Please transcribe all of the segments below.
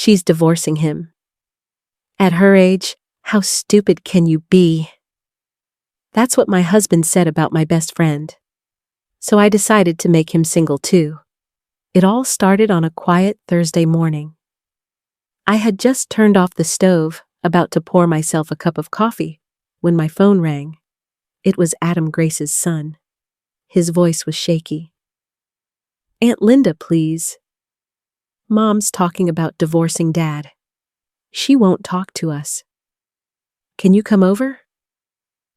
She's divorcing him. At her age, how stupid can you be? That's what my husband said about my best friend. So I decided to make him single too. It all started on a quiet Thursday morning. I had just turned off the stove, about to pour myself a cup of coffee, when my phone rang. It was Adam Grace's son. His voice was shaky. "Aunt Linda, please. Mom's talking about divorcing Dad. She won't talk to us. Can you come over?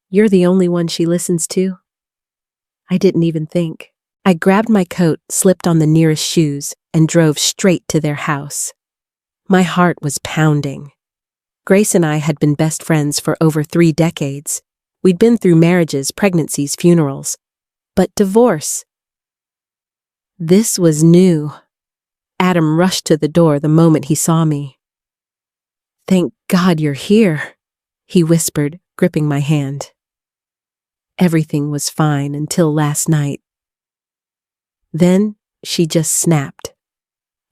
You're the only one she listens to." I didn't even think. I grabbed my coat, slipped on the nearest shoes, and drove straight to their house. My heart was pounding. Grace and I had been best friends for over 3 decades. We'd been through marriages, pregnancies, funerals. But divorce. This was new. Adam rushed to the door the moment he saw me. "Thank God you're here," he whispered, gripping my hand. Everything was fine until last night. Then she just snapped.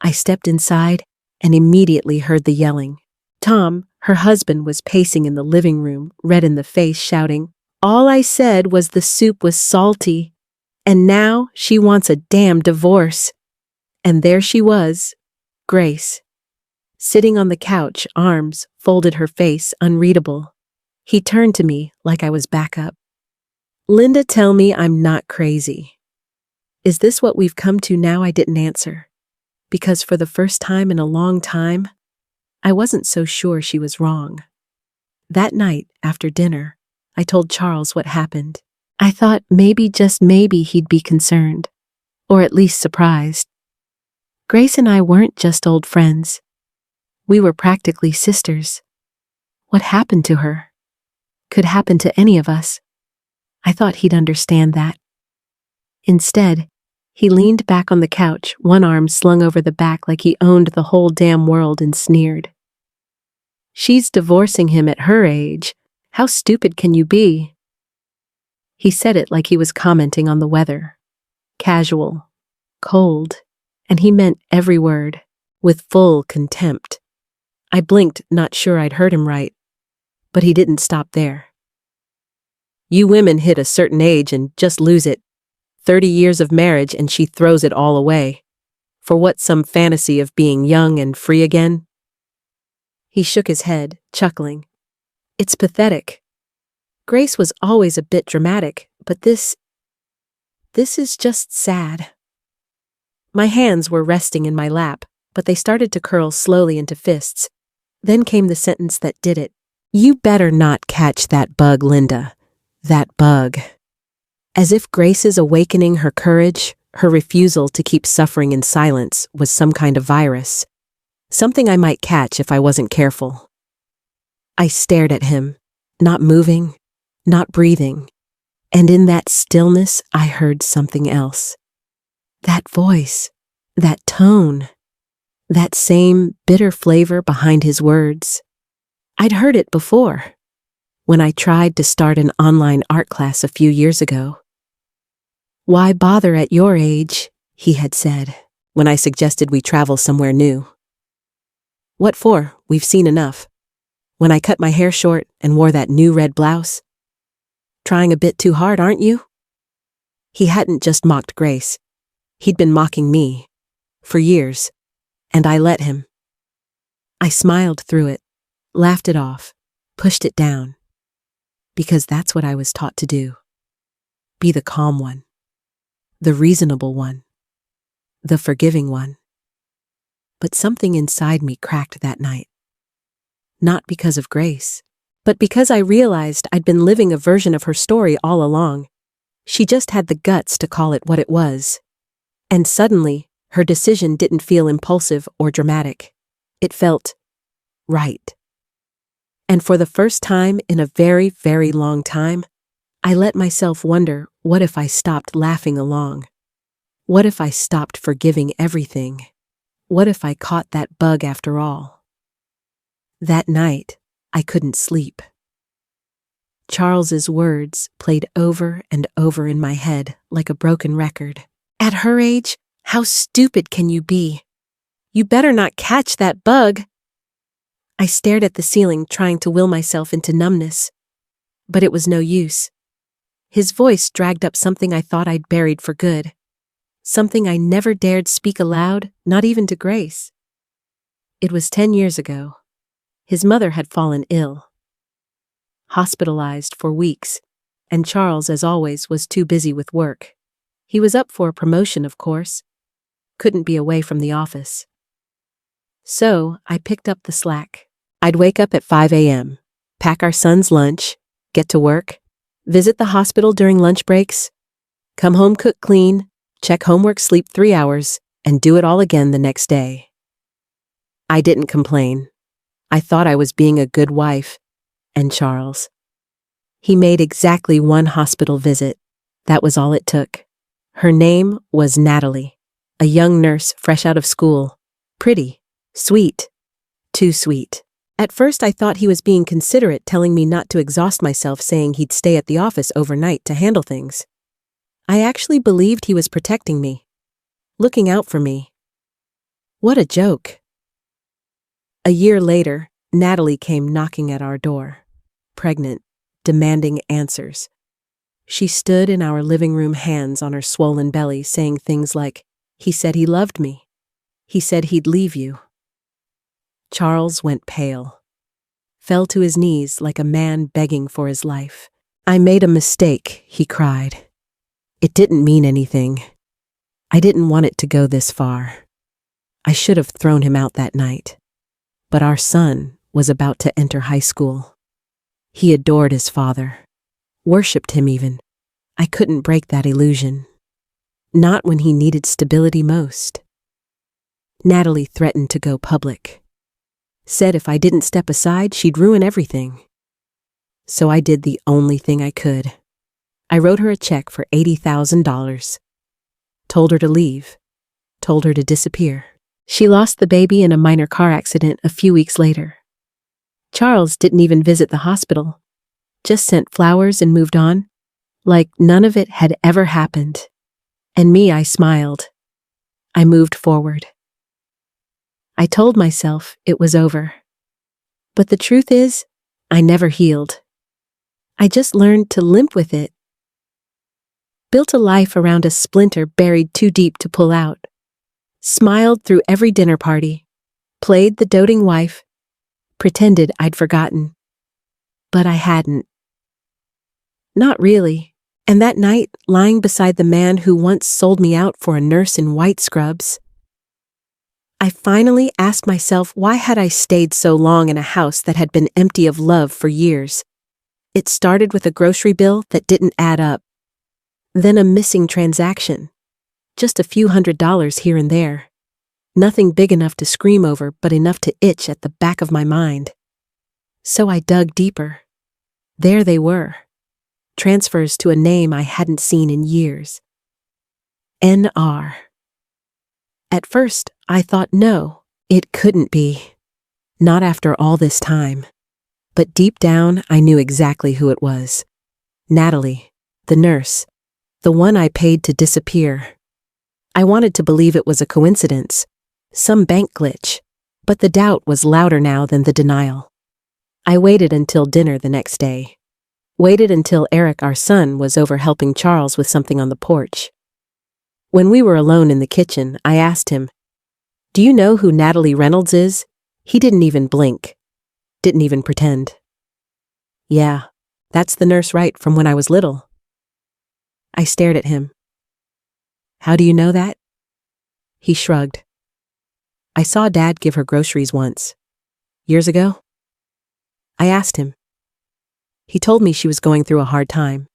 I stepped inside and immediately heard the yelling. Tom, her husband, was pacing in the living room, red in the face, shouting, "All I said was the soup was salty, and now she wants a damn divorce." And there she was, Grace, sitting on the couch, arms folded, her face unreadable. He turned to me like I was back up. "Linda, tell me I'm not crazy. Is this what we've come to now?" I didn't answer, because for the first time in a long time, I wasn't so sure she was wrong. That night, after dinner, I told Charles what happened. I thought maybe, just maybe, he'd be concerned, or at least surprised. Grace and I weren't just old friends. We were practically sisters. What happened to her could happen to any of us. I thought he'd understand that. Instead, he leaned back on the couch, one arm slung over the back like he owned the whole damn world, and sneered. "She's divorcing him at her age. How stupid can you be?" He said it like he was commenting on the weather. Casual, cold, and he meant every word, with full contempt. I blinked, not sure I'd heard him right. But he didn't stop there. "You women hit a certain age and just lose it. 30 years of marriage and she throws it all away. For what, some fantasy of being young and free again?" He shook his head, chuckling. "It's pathetic. Grace was always a bit dramatic, but this is just sad." My hands were resting in my lap, but they started to curl slowly into fists. Then came the sentence that did it. "You better not catch that bug, Linda. That bug." As if Grace's awakening, her courage, her refusal to keep suffering in silence, was some kind of virus. Something I might catch if I wasn't careful. I stared at him, not moving, not breathing. And in that stillness, I heard something else. That voice, that tone, that same bitter flavor behind his words. I'd heard it before, when I tried to start an online art class a few years ago. "Why bother at your age?" he had said, when I suggested we travel somewhere new. "What for? We've seen enough." When I cut my hair short and wore that new red blouse. "Trying a bit too hard, aren't you?" He hadn't just mocked Grace. He'd been mocking me, for years, and I let him. I smiled through it, laughed it off, pushed it down. Because that's what I was taught to do. Be the calm one. The reasonable one. The forgiving one. But something inside me cracked that night. Not because of Grace, but because I realized I'd been living a version of her story all along. She just had the guts to call it what it was. And suddenly, her decision didn't feel impulsive or dramatic. It felt right. And for the first time in a very, very long time, I let myself wonder, what if I stopped laughing along? What if I stopped forgiving everything? What if I caught that bug after all? That night, I couldn't sleep. Charles's words played over and over in my head like a broken record. "At her age, how stupid can you be? You better not catch that bug. I stared at the ceiling, trying to will myself into numbness. But it was no use. His voice dragged up something I thought I'd buried for good. Something I never dared speak aloud, not even to Grace. It was 10 years ago. His mother had fallen ill. Hospitalized for weeks, and Charles, as always, was too busy with work. He was up for a promotion, of course. Couldn't be away from the office. So, I picked up the slack. I'd wake up at 5 a.m., pack our son's lunch, get to work, visit the hospital during lunch breaks, come home, cook, clean, check homework, sleep 3 hours, and do it all again the next day. I didn't complain. I thought I was being a good wife. And Charles. He made exactly one hospital visit. That was all it took. Her name was Natalie, a young nurse fresh out of school. Pretty, sweet, too sweet. At first I thought he was being considerate, telling me not to exhaust myself, saying he'd stay at the office overnight to handle things. I actually believed he was protecting me, looking out for me. What a joke. A year later, Natalie came knocking at our door, pregnant, demanding answers. She stood in our living room, hands on her swollen belly, saying things like, "He said he loved me. He said he'd leave you." Charles went pale, fell to his knees like a man begging for his life. "I made a mistake," he cried. "It didn't mean anything. I didn't want it to go this far. I should have thrown him out that night. But our son was about to enter high school. He adored his father, worshipped him even. I couldn't break that illusion. Not when he needed stability most." Natalie threatened to go public. Said if I didn't step aside, she'd ruin everything. So I did the only thing I could. I wrote her a check for $80,000. Told her to leave. Told her to disappear. She lost the baby in a minor car accident a few weeks later. Charles didn't even visit the hospital. Just sent flowers and moved on, like none of it had ever happened. And me, I smiled. I moved forward. I told myself it was over. But the truth is, I never healed. I just learned to limp with it. Built a life around a splinter buried too deep to pull out. Smiled through every dinner party. Played the doting wife. Pretended I'd forgotten. But I hadn't. Not really. And that night, lying beside the man who once sold me out for a nurse in white scrubs, I finally asked myself, why had I stayed so long in a house that had been empty of love for years? It started with a grocery bill that didn't add up. Then a missing transaction. Just a few $100s here and there. Nothing big enough to scream over, but enough to itch at the back of my mind. So I dug deeper. There they were. Transfers to a name I hadn't seen in years. NR. At first, I thought no, it couldn't be. Not after all this time. But deep down, I knew exactly who it was. Natalie, the nurse, the one I paid to disappear. I wanted to believe it was a coincidence, some bank glitch, but the doubt was louder now than the denial. I waited until dinner the next day. Waited until Eric, our son, was over helping Charles with something on the porch. When we were alone in the kitchen, I asked him, "Do you know who Natalie Reynolds is?" He didn't even blink. Didn't even pretend. "Yeah, that's the nurse right from when I was little." I stared at him. "How do you know that?" He shrugged. "I saw Dad give her groceries once. Years ago." I asked him. He told me she was going through a hard time.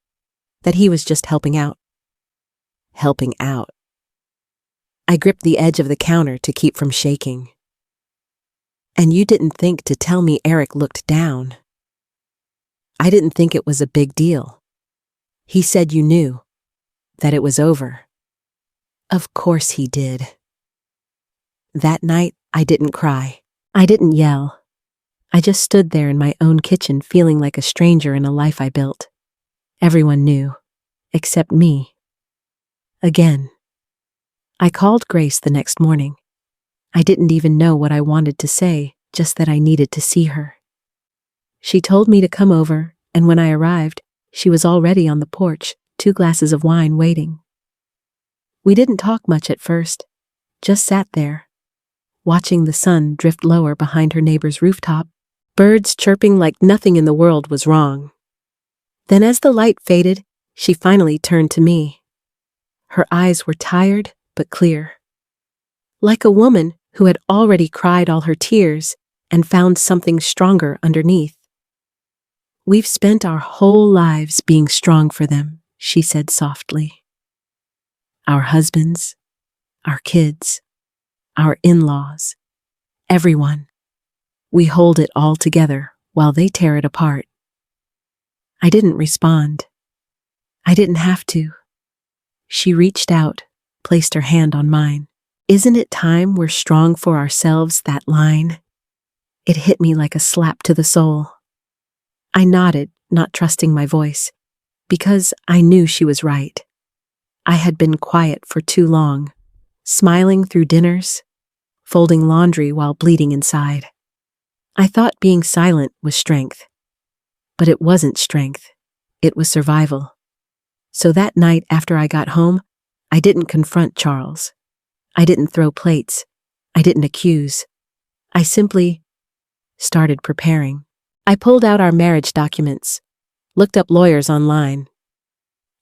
That he was just helping out. Helping out. I gripped the edge of the counter to keep from shaking. "And you didn't think to tell me Eric looked down." "I didn't think it was a big deal. He said you knew. That it was over." Of course he did. That night, I didn't cry. I didn't yell. I just stood there in my own kitchen, feeling like a stranger in a life I built. Everyone knew, except me. Again. I called Grace the next morning. I didn't even know what I wanted to say, just that I needed to see her. She told me to come over, and when I arrived, she was already on the porch, 2 glasses of wine waiting. We didn't talk much at first, just sat there, watching the sun drift lower behind her neighbor's rooftop, birds chirping like nothing in the world was wrong. Then as the light faded, she finally turned to me. Her eyes were tired but clear, like a woman who had already cried all her tears and found something stronger underneath. "We've spent our whole lives being strong for them," she said softly. "Our husbands, our kids, our in-laws, everyone. We hold it all together while they tear it apart." I didn't respond. I didn't have to. She reached out, placed her hand on mine. "Isn't it time we're strong for ourselves?" That line. It hit me like a slap to the soul. I nodded, not trusting my voice, because I knew she was right. I had been quiet for too long, smiling through dinners, folding laundry while bleeding inside. I thought being silent was strength. But it wasn't strength. It was survival. So that night after I got home, I didn't confront Charles. I didn't throw plates. I didn't accuse. I simply started preparing. I pulled out our marriage documents, looked up lawyers online.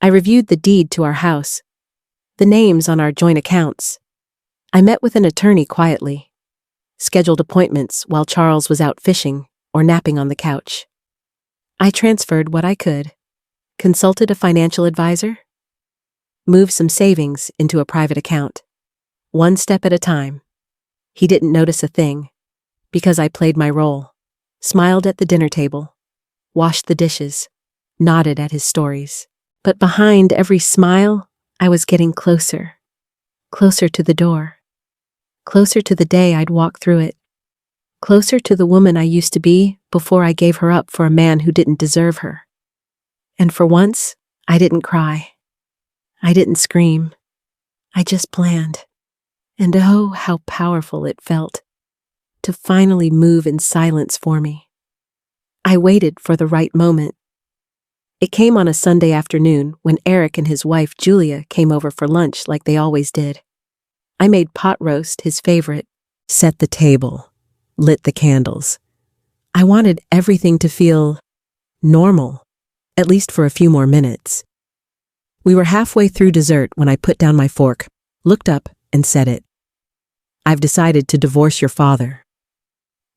I reviewed the deed to our house, the names on our joint accounts. I met with an attorney quietly, scheduled appointments while Charles was out fishing or napping on the couch. I transferred what I could, consulted a financial advisor, moved some savings into a private account, one step at a time. He didn't notice a thing, because I played my role, smiled at the dinner table, washed the dishes, nodded at his stories. But behind every smile, I was getting closer, closer to the door, closer to the day I'd walk through it, closer to the woman I used to be before I gave her up for a man who didn't deserve her. And for once, I didn't cry. I didn't scream. I just planned. And oh, how powerful it felt to finally move in silence for me. I waited for the right moment. It came on a Sunday afternoon when Eric and his wife Julia came over for lunch like they always did. I made pot roast, his favorite, set the table, lit the candles. I wanted everything to feel normal, at least for a few more minutes. We were halfway through dessert when I put down my fork, looked up, and said it. "I've decided to divorce your father."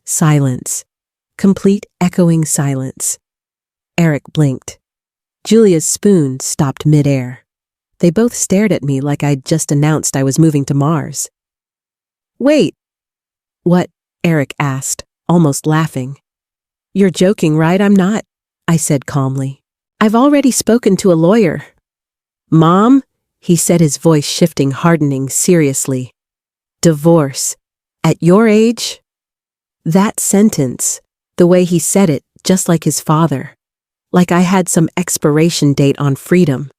Silence. Complete echoing silence. Eric blinked. Julia's spoon stopped mid-air. They both stared at me like I'd just announced I was moving to Mars. "Wait." "What?" Eric asked, almost laughing. "You're joking, right?" "I'm not," I said calmly. "I've already spoken to a lawyer." "Mom," he said, his voice shifting, hardening seriously. "Divorce? At your age?" That sentence, the way he said it, just like his father. Like I had some expiration date on freedom.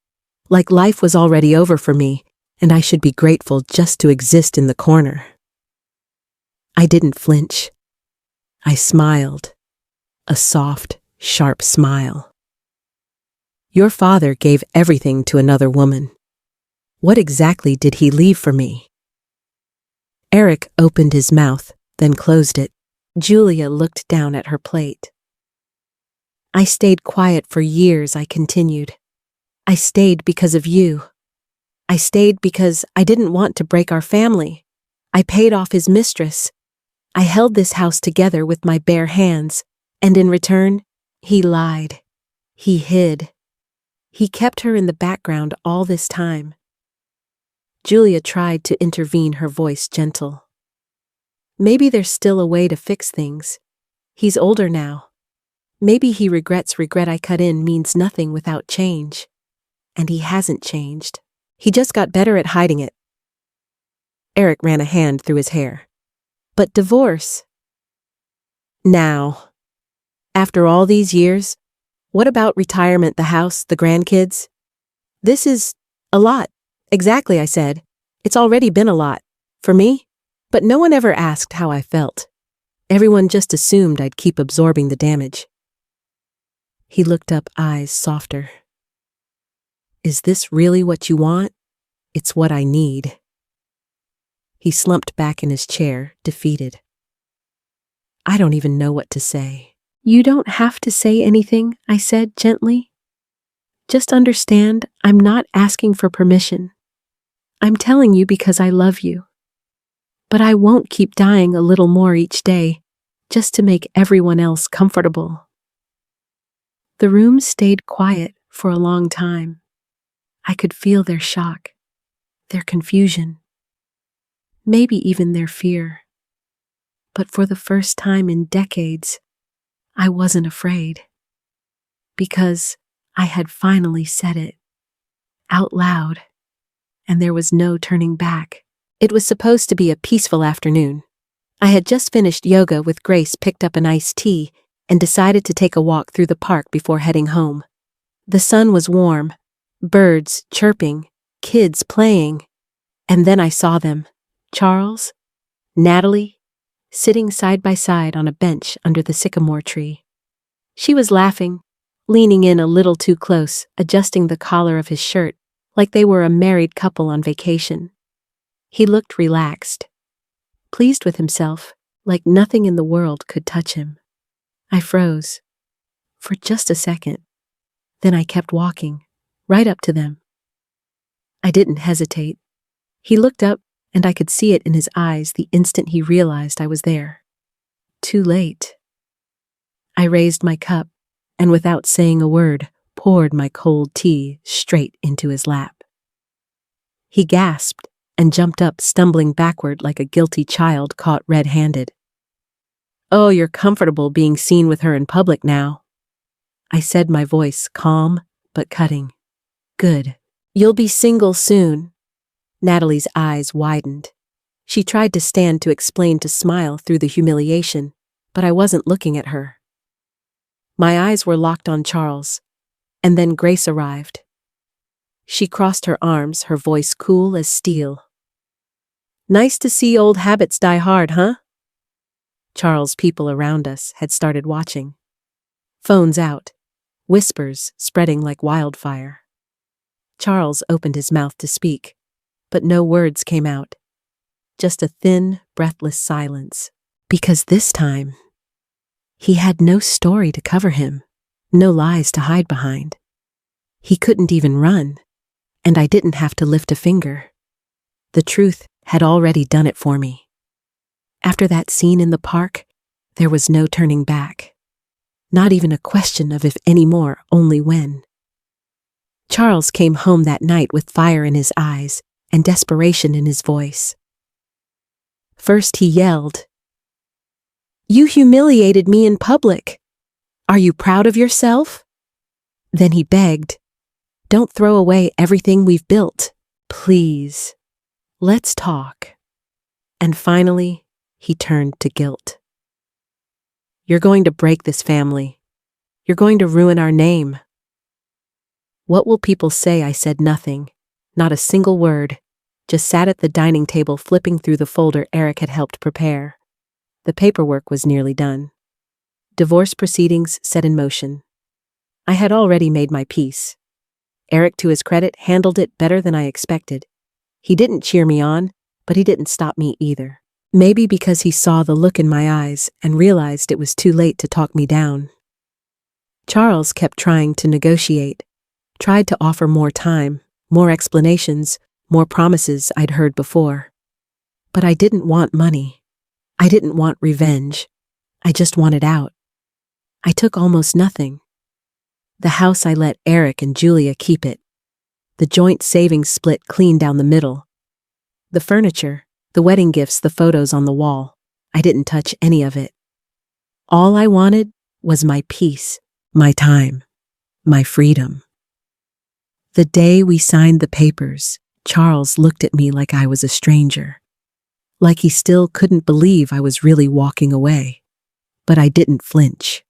Like life was already over for me, and I should be grateful just to exist in the corner. I didn't flinch. I smiled. A soft, sharp smile. "Your father gave everything to another woman. What exactly did he leave for me?" Eric opened his mouth, then closed it. Julia looked down at her plate. "I stayed quiet for years," I continued. "I stayed because of you. I stayed because I didn't want to break our family. I paid off his mistress. I held this house together with my bare hands, and in return, he lied. He hid. He kept her in the background all this time." Julia tried to intervene, her voice gentle. "Maybe there's still a way to fix things. He's older now. Maybe he regrets regret. I cut in means nothing without change. And he hasn't changed. He just got better at hiding it." Eric ran a hand through his hair. "But divorce? Now, after all these years, what about retirement, the house, the grandkids?" "This is a lot." "Exactly," I said. "It's already been a lot. For me, But no one ever asked how I felt. Everyone just assumed I'd keep absorbing the damage. He looked up, eyes softer. Is this really what you want? It's what I need. He slumped back in his chair, defeated. I don't even know what to say. You don't have to say anything, I said gently. Just understand, I'm not asking for permission. I'm telling you because I love you. But I won't keep dying a little more each day, just to make everyone else comfortable. The room stayed quiet for a long time. I could feel their shock, their confusion, maybe even their fear. But for the first time in decades, I wasn't afraid. Because I had finally said it, out loud, and there was no turning back. It was supposed to be a peaceful afternoon. I had just finished yoga with Grace, picked up an iced tea, and decided to take a walk through the park before heading home. The sun was warm, birds chirping, kids playing, and then I saw them, Charles, Natalie, sitting side by side on a bench under the sycamore tree. She was laughing, leaning in a little too close, adjusting the collar of his shirt, like they were a married couple on vacation. He looked relaxed, pleased with himself, like nothing in the world could touch him. I froze, for just a second. Then I kept walking, right up to them. I didn't hesitate. He looked up, and I could see it in his eyes the instant he realized I was there. Too late. I raised my cup, and without saying a word, poured my cold tea straight into his lap. He gasped and jumped up, stumbling backward like a guilty child caught red-handed. Oh, you're comfortable being seen with her in public now, I said, my voice calm but cutting. Good. You'll be single soon. Natalie's eyes widened. She tried to stand to explain, to smile through the humiliation, but I wasn't looking at her. My eyes were locked on Charles, and then Grace arrived. She crossed her arms, her voice cool as steel. Nice to see old habits die hard, huh? Charles' people around us had started watching. Phones out, whispers spreading like wildfire. Charles opened his mouth to speak, but no words came out. Just a thin, breathless silence. Because this time, he had no story to cover him, no lies to hide behind. He couldn't even run, and I didn't have to lift a finger. The truth had already done it for me. After that scene in the park, there was no turning back. Not even a question of if anymore, only when. Charles came home that night with fire in his eyes and desperation in his voice. First he yelled, "You humiliated me in public. Are you proud of yourself?" Then he begged, "Don't throw away everything we've built. Please, let's talk." And finally, he turned to guilt. "You're going to break this family. You're going to ruin our name." What will people say? I said nothing, not a single word, just sat at the dining table flipping through the folder Eric had helped prepare. The paperwork was nearly done. Divorce proceedings set in motion. I had already made my peace. Eric, to his credit, handled it better than I expected. He didn't cheer me on, but he didn't stop me either. Maybe because he saw the look in my eyes and realized it was too late to talk me down. Charles kept trying to negotiate, tried to offer more time, more explanations, more promises I'd heard before. But I didn't want money. I didn't want revenge. I just wanted out. I took almost nothing. The house, I let Eric and Julia keep it. The joint savings split clean down the middle. The furniture, the wedding gifts, the photos on the wall, I didn't touch any of it. All I wanted was my peace, my time, my freedom. The day we signed the papers, Charles looked at me like I was a stranger, like he still couldn't believe I was really walking away. But I didn't flinch,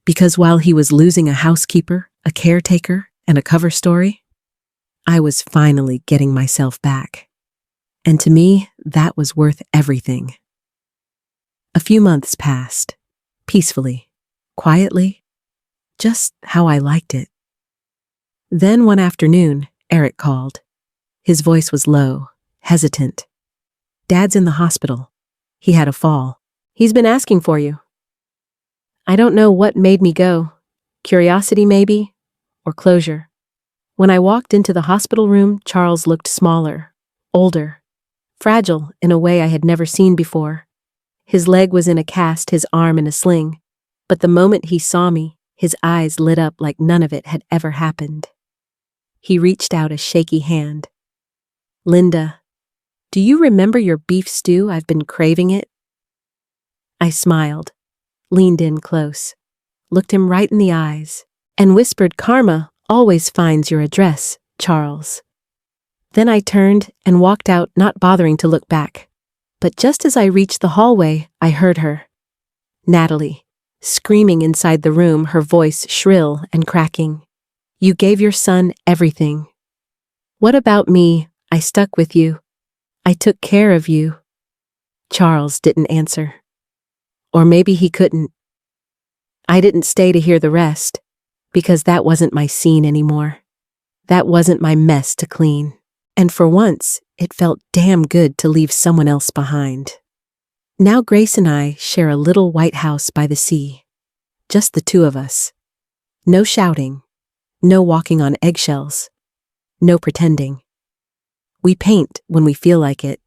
because while he was losing a housekeeper, a caretaker, and a cover story, I was finally getting myself back. And to me, that was worth everything. A few months passed, peacefully, quietly, just how I liked it. Then one afternoon, Eric called. His voice was low, hesitant. "Dad's in the hospital. He had a fall. He's been asking for you." I don't know what made me go. Curiosity, maybe, or closure. When I walked into the hospital room, Charles looked smaller, older, fragile in a way I had never seen before. His leg was in a cast, his arm in a sling. But the moment he saw me, his eyes lit up like none of it had ever happened. He reached out a shaky hand. "Linda, do you remember your beef stew? I've been craving it." I smiled, leaned in close, looked him right in the eyes, and whispered, "Karma always finds your address, Charles." Then I turned and walked out, not bothering to look back. But just as I reached the hallway, I heard her. Natalie, screaming inside the room, her voice shrill and cracking. "You gave your son everything. What about me? I stuck with you. I took care of you." Charles didn't answer. Or maybe he couldn't. I didn't stay to hear the rest, because that wasn't my scene anymore. That wasn't my mess to clean. And for once, it felt damn good to leave someone else behind. Now Grace and I share a little white house by the sea. Just the two of us. No shouting. No walking on eggshells. No pretending. We paint when we feel like it.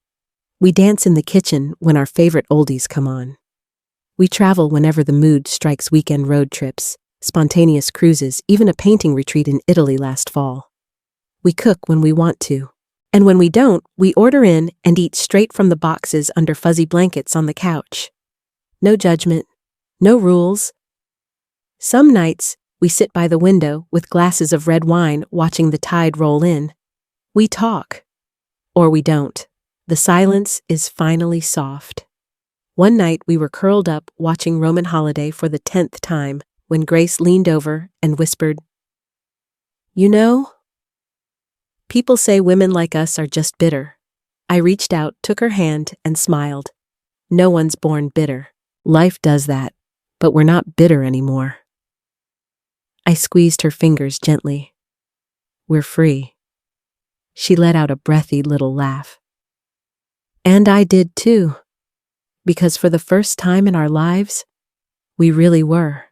We dance in the kitchen when our favorite oldies come on. We travel whenever the mood strikes, weekend road trips, spontaneous cruises, even a painting retreat in Italy last fall. We cook when we want to. And when we don't, we order in and eat straight from the boxes under fuzzy blankets on the couch. No judgment, no rules. Some nights, we sit by the window with glasses of red wine watching the tide roll in. We talk. Or we don't. The silence is finally soft. One night we were curled up watching Roman Holiday for the 10th time when Grace leaned over and whispered, "You know, people say women like us are just bitter." I reached out, took her hand, and smiled. "No one's born bitter. Life does that, but we're not bitter anymore." I squeezed her fingers gently. "We're free." She let out a breathy little laugh. And I did too. Because for the first time in our lives, we really were.